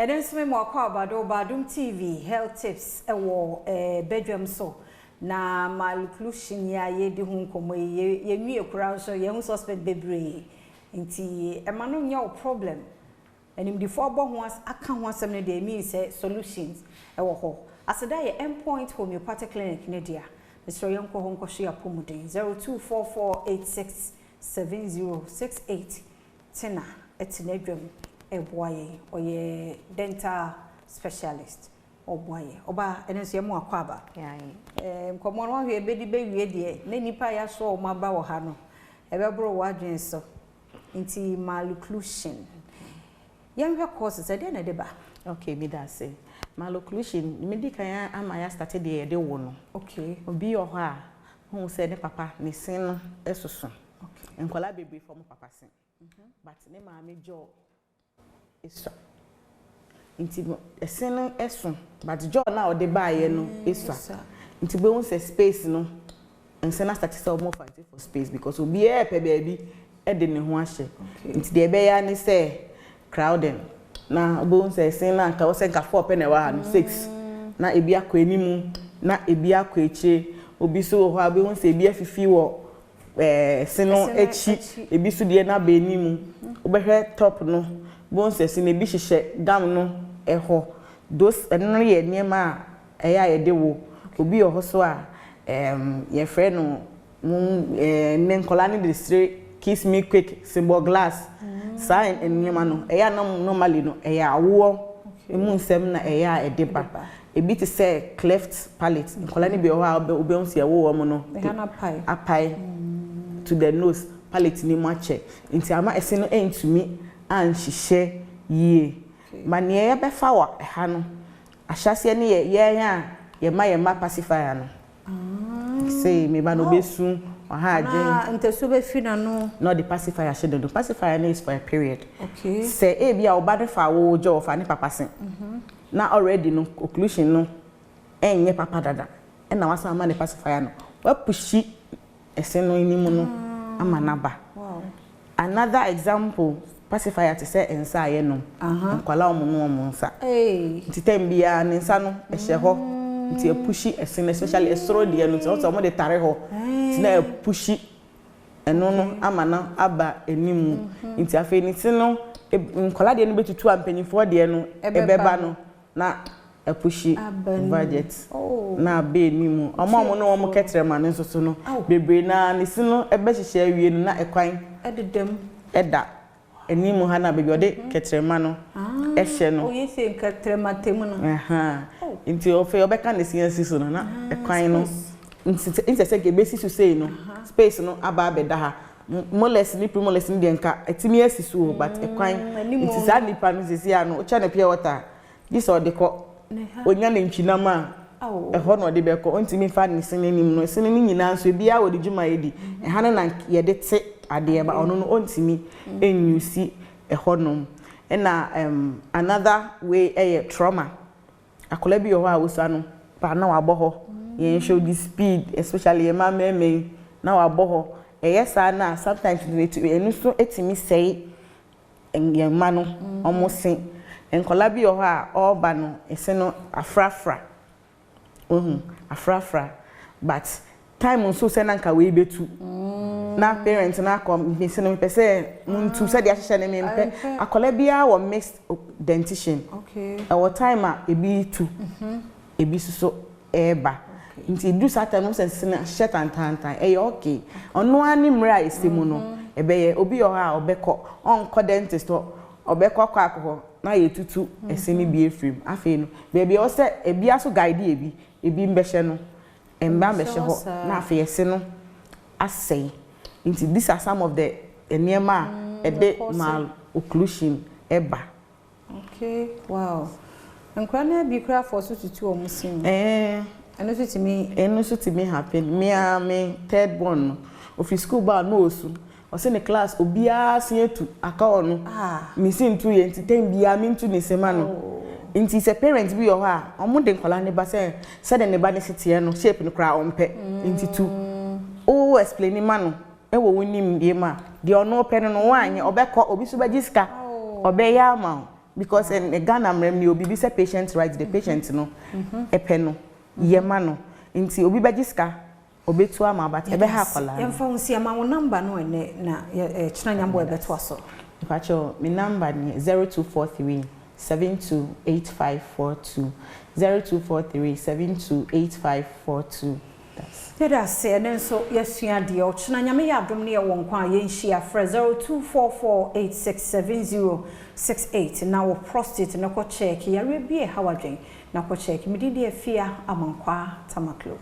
Edem me mo akwa abado Adom TV health tips ewo bedroom so na MALOCCLUSION ya ye di hu nkomo ye nwie kura so ye hu suspect bebre nti e ma no nya problem enim di for bo ho aka ho asem ne dey mean say solutions ewo ho aseda ye endpoint homeopathic clinic ne dia Mr. Yonko honko hia pomuden 0244867068 tina etinedwam eboye oye dental specialist oboye oba enenso ye mu akwaba nkomo no hwe bedi bewie de na nipa ya so o maba wo ha no ebebro wadwen so nti MALOCCLUSION yemhwe course se de na de ba okay me da say MALOCCLUSION medical ya ama ya started de wo no okay obi o ha hu se ne papa ne sin no esoso okay enkola bebre from papa sin but ne ma me jo isa inti esen no esun but jo na o de baaye no isa inti be won say space no ensen na start say more fight for space because obi e pe baabi e de ne ho ahye inti de be ya ni say crowding na obo won say esen na nka o say nka 4 pe na wa 6 na ebi akọ enimu na ebi akọ eche obi so ho abi won say ebi afifi wo sino echi ebi so de na ba enimu obehwe top no bon se sin ebi hihye gam no eho those eno ye niema eya ye de wo obi oho so a ye frɛ no ne nkola ne de stre kiss me quick symbol glass sign niema no eya normally no eya awo emu nsem na eya edeba ebi te say cleft palate nkola ne bi oho a obi on se awo mo no apai to the nose palate ni mache nti ama ese no entumi an hihye ye mane ye befa wa ha no ahyase ne ye ma pacifier no say me ba no besu ha agye ntesu be fi na no the pacifier she do pacifier no is for a period okay say e bia oba de fa wo jo fa ne papa sen na already no occlusion no enye papa dada e na wasa ma ne pacifier no wa pushi ese no inimu no ama naba wow another example pacifier to say ensa ye no nkwala omo nsa nti tembia ne nsa no ehye ho nti epushi esen especially esoro de no nti omo de tare ho nti na epushi eno no ama na aba enimu nti afi ni ti no nkwala de no betutu ampanyifo de no ebeba no na epushi budget na be enimu omo no omo ketrema ne nso no bebre na ne si no ebe hihye awie no na ekwan ededem eda enimu ha na bebi ode ketrema no ehye no oye se ketrema temu no nti ofe obeka ne siansi so no na ekwan no nti se ke besi so sei no space no aba abeda ha moles ni primoles ni de nka etimi asisu but ekwan nti sa nipa no sisi ano o cha na pure water this all de ko onya ne ntwinama eho no de beko ontimi fa ne senenim no seneni nyina nso bia wo de djuma yedi eha ne na ye de te ade ba ono no ontimi enyusi eho no na another way trauma akola bi ho a wosa no pa na wa boho ye show the speed especially ye ma meme na wa boho sa na sometimes enu so etimi sei ye ma no omosin enkola bi ho a oba no ese no afrafra afrafra but time nso se na nka we betu na parents na kom ese no pese muntu se dia hye ne mempe akola bia wo mixed dentition okay our time a ebi tu ebi so eba nti do satan no sense na shet antantan okay ono ani mra esemu no ebeye obi o ha obekọ onko dentist obekọ kwa akọ na yetutu esemi bi efrim afi no bebi o se ebi aso guide ebi mbehye no emba mbehye ho na afi ese no asay nti these are some of the enema ede MALOCCLUSION eba okay wow nkra na bi kra for so tutu o musin eno so timi happen me third born of school ba no osu o se ne class obia se etu aka ono mi sin tu ye entitem bia mi ntu ne sema no nti se parents bi yo ha omo de nkola ne ba se de ne ba ne sete no shape no kra ompe nti tu o explain ma no e wo wonim die ma de ono pe no wanye obekọ obi so ba jiska obeya ma because in Ghana mrem obi bi say patient right the patient no epe no yema no nti obi bejiska obetu ama but ebe ha kwala yemfa unsi ama wo number no ene na china nyambo ebeto aso pacho my number ni 0243 728542 0243 728542 Yeda se ene so yesua de o china nyame ya adom ne ye won kwa ye nhia fra 0244867068 na wo prostate na ko check ya rebie hawadwen na ko check mididi afia amankwa tamaklo